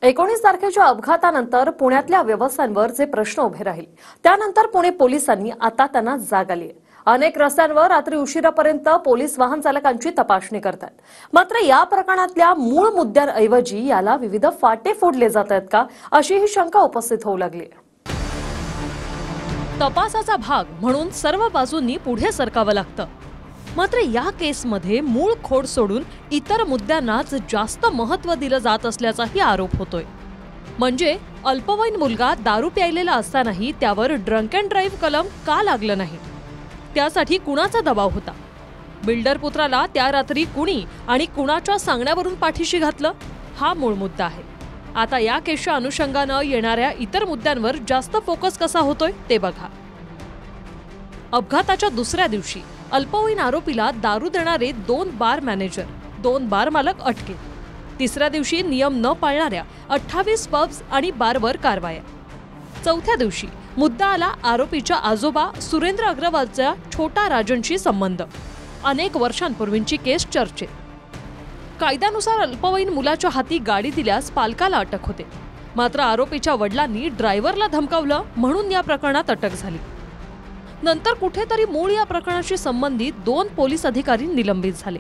19 तारखेच्या अपघातानंतर पुण्यातल्या व्यवस्थांवर जे प्रश्न उभे राहिले त्यानंतर पुणे पोलिसांनी आता त्यांना जाग आली आहे। अनेक रस्त्यांवर रात्री उशिरापर्यंत पोलीस वाहन चालकांची तपासणी करतात। मात्र या प्रकरणातल्या मूळ मुद्द्यांऐवजी याला विविध फाटे फोडले जात आहेत का, अशी ही शंका उपस्थित होऊ लागली आहे। तपासाचा भाग म्हणून सर्व बाजूंनी पुढे सरकावं लागतं। मात्र या केसमध्ये मूळ खोड सोडून इतर मुद्द्यांनाच जास्त महत्त्व दिलं जात असल्याचाही आरोप होतोय। म्हणजे अल्पवयीन मुलगा दारू प्यायलेला असतानाही त्यावर ड्रंक अँड ड्राईव्ह कलम का लागलं नाही, त्यासाठी कुणाचा दबाव होता, बिल्डर पुत्राला त्या रात्री कुणी आणि कुणाच्या सांगण्यावरून पाठीशी घातलं, हा मूळ मुद्दा आहे। आता या केसच्या अनुषंगानं येणाऱ्या इतर मुद्द्यांवर जास्त फोकस कसा होतोय ते बघा। अपघाताच्या दुसऱ्या दिवशी अल्पवयीन आरोपीला दारू देणारे 2 बार मॅनेजर, 2 बार मालक अटकेत। तिसऱ्या दिवशी नियम न पाळणाऱ्या 28 पब्स आणि बारवर कारवाया। चौथ्या दिवशी मुद्दा आला आरोपीच्या आजोबा सुरेंद्र अग्रवालचा छोटा राजनशी संबंध। अनेक वर्षांपूर्वींची केस चर्चेत। कायद्यानुसार अल्पवयीन मुलाच्या हाती गाडी दिल्यास पालकाला अटक होते। मात्र आरोपीच्या वडिलांनी ड्रायव्हरला धमकावलं म्हणून या प्रकरणात अटक झाली। नंतर कुठेतरी मूळ या प्रकरणाशी संबंधित 2 पोलीस अधिकारी निलंबित झाले।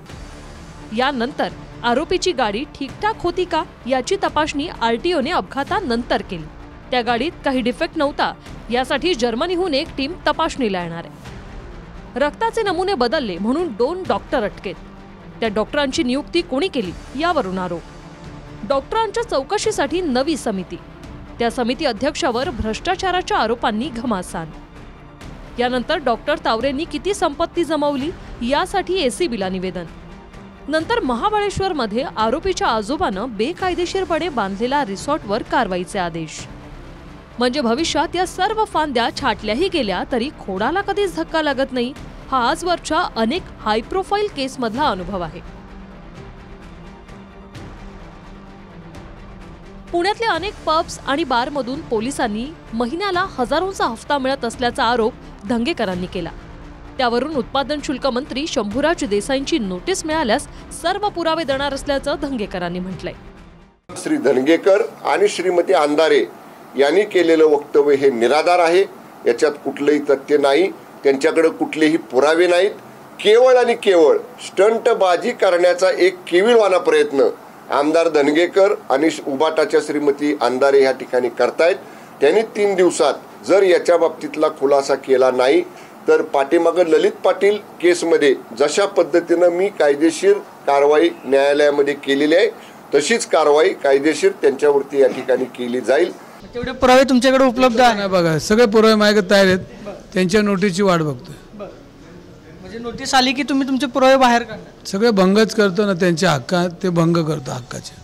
यानंतर आरोपीची गाडी ठीकठाक होती का याची तपासणी आरटीओने अपघातानंतर केली। त्या गाडीत काही डिफेक्ट नव्हता, यासाठी जर्मनीहून एक टीम तपासणीला येणार आहे। रक्ताचे नमुने बदलले म्हणून 2 डॉक्टर अटकेत। त्या डॉक्टरांची नियुक्ती कोणी केली यावरून आरोप। डॉक्टरांच्या चौकशीसाठी नवी समिती, त्या समिती अध्यक्षावर भ्रष्टाचाराच्या आरोपांनी घमासान। यानंतर डॉक्टर तावरेंनी किती संपत्ती जमवली यासाठी एसीबीला निवेदन। नंतर महाबळेश्वरमध्ये आरोपीच्या आजोबानं बेकायदेशीरपणे बांधलेल्या रिसॉर्टवर कारवाईचे आदेश। म्हणजे भविष्यात या सर्व फांद्या छाटल्याही गेल्या तरी खोडाला कधीच धक्का लागत नाही, हा आजवरच्या अनेक हाय प्रोफाईल केसमधला अनुभव आहे। पुण्यातल्या अनेक पब्स आणि बारमधून पोलिसांनी महिन्याला हजारोंचा हफ्ता मिळत असल्याचा आरोप धंगेकरांनी केला। त्यावरून उत्पादन शुल्क मंत्री शंभूराज देसाईंची नोटीस मिळाल्यास सर्व पुरावे देणार असल्याचं धंगेकरांनी म्हटलंय। श्री धनगेकर आणि श्रीमती अंधारे यांनी केलेलं वक्तव्य हे निराधार आहे, याच्यात कुठलंही तथ्य नाही, त्यांच्याकडे कुठलेही पुरावे नाहीत। केवळ आणि केवळ स्टंटबाजी करण्याचा एक केविलवाना प्रयत्न आमदार धनगेकर आणि उबाटाच्या श्रीमती अंधारे या ठिकाणी करतायत। त्यांनी 3 दिवसात जर याच्या बाबतीतला खुलासा केला नाही तर पाठीमागे ललित पाटील केसमध्ये जशा पद्धतीनं मी कायदेशीर कारवाई न्यायालयामध्ये केलेली आहे तशीच कारवाई कायदेशीर त्यांच्यावरती या ठिकाणी केली जाईल। तेवढे पुरावे तुमच्याकडे उपलब्ध आहे? बघा, सगळे पुरावे माझ्याकडे तयार आहेत, त्यांच्या नोटीसची वाट बघतोय। म्हणजे नोटीस आली की तुम्ही तुमचे पुरावे बाहेर काढता? सगळे भंगच करतो ना, त्यांच्या हक्कात ते भंग करतो हक्काचे।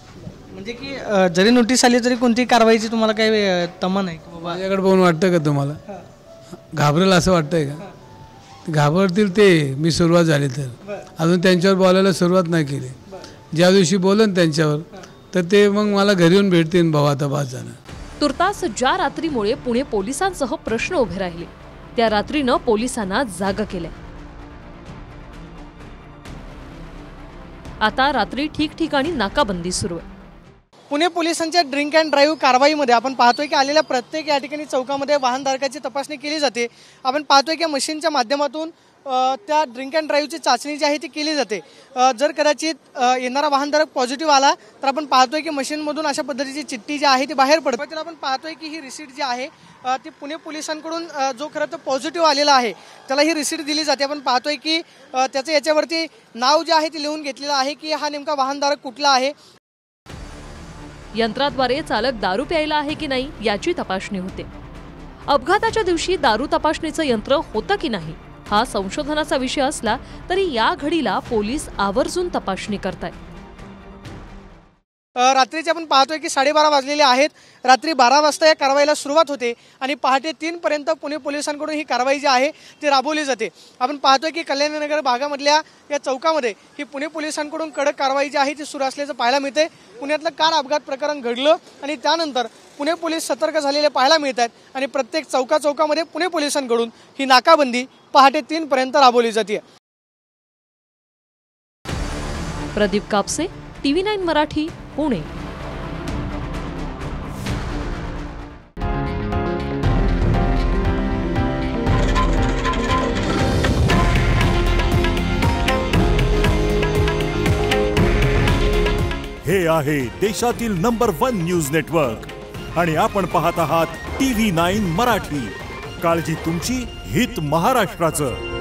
म्हणजे की जरी नोटीस आली तरी कोणती कारवाईची तुम्हाला काही तमा नाही की बाबा? माझ्याकडे बघून वाटतं का तुम्हाला घाबरेल असं वाटतंय का? घाबरतील ते, मी सुरुवात झाली तर अजून त्यांच्यावर बोलायला सुरुवात नाही केली। ज्या दिवशी बोलन त्यांच्यावर तर ते मग मला घरी येऊन भेटतील, भाऊ आता बास झालं। तुर्तास ज्या रात्रीमुळे पुणे पोलिसांसह प्रश्न उभे राहिले त्या रात्रीनं पोलिसांना जाग केले। आता रात्री ठिकठिकाणी नाकाबंदी सुरू आहे। पुणे पोलिसांच्या ड्रिंक अँड ड्राईव्ह कारवाईमध्ये आपण पाहतोय की आलेल्या प्रत्येक या ठिकाणी चौकामध्ये वाहनधारकाची तपासणी केली जाते। आपण पाहतोय की मशीनच्या माध्यमातून त्या ड्रिंक अँड ड्राईव्हची चाचणी जी आहे ती केली जाते। जर कदाचित येणारा वाहनधारक पॉझिटिव्ह आला तर आपण पाहतोय की मशीनमधून अशा पद्धतीची चिठ्ठी जी आहे ती बाहेर पडते। आपण पाहतोय की ही रिसीट जी आहे ती पुणे पोलिसांकडून जो खरं तर पॉझिटिव्ह आलेला आहे त्याला ही रिसीट दिली जाते। आपण पाहतोय की त्याचं याच्यावरती नाव जे आहे ते लिहून घेतलेलं आहे की हा नेमका वाहनधारक कुठला आहे। यंत्राद्वारे चालक दारू प्यायला आहे की नाही याची तपासणी होते। अपघाताच्या दिवशी दारू तपासणीचं यंत्र होतं की नाही हा संशोधनाचा विषय असला तरी या घडीला पोलीस आवर्जून तपासणी करतायत। रात्रीचे आपण पाहतोय की 12:30 वाजलेले आहेत। रात्री 12 वाजता या कारवाईला सुरुवात होते आणि पहाटे 3 पर्यंत पुणे पोलिसांकडून ही कारवाई जी आहे ती राबवली जाते। आपण पाहतोय की कल्याणनगर भागामधल्या या चौकामध्ये ही पुणे पोलिसांकडून कडक कारवाई जी आहे ती सुरू असल्याचं पाहायला मिळते। पुण्यातलं कार अपघात प्रकरण घडलं आणि त्यानंतर पुणे पोलीस सतर्क झालेले पाहायला मिळत आहेत आणि प्रत्येक चौकामध्ये पुणे पोलिसांकडून ही नाकाबंदी पहाटे 3 पर्यंत राबवली जाते। प्रदीप कापसे, TV9 मराठी, पुणे। हे आहे देशातील नंबर 1 न्यूज नेटवर्क आणि आपण पाहत आहात TV9 मराठी. काळजी तुमची, हित महाराष्ट्राचं.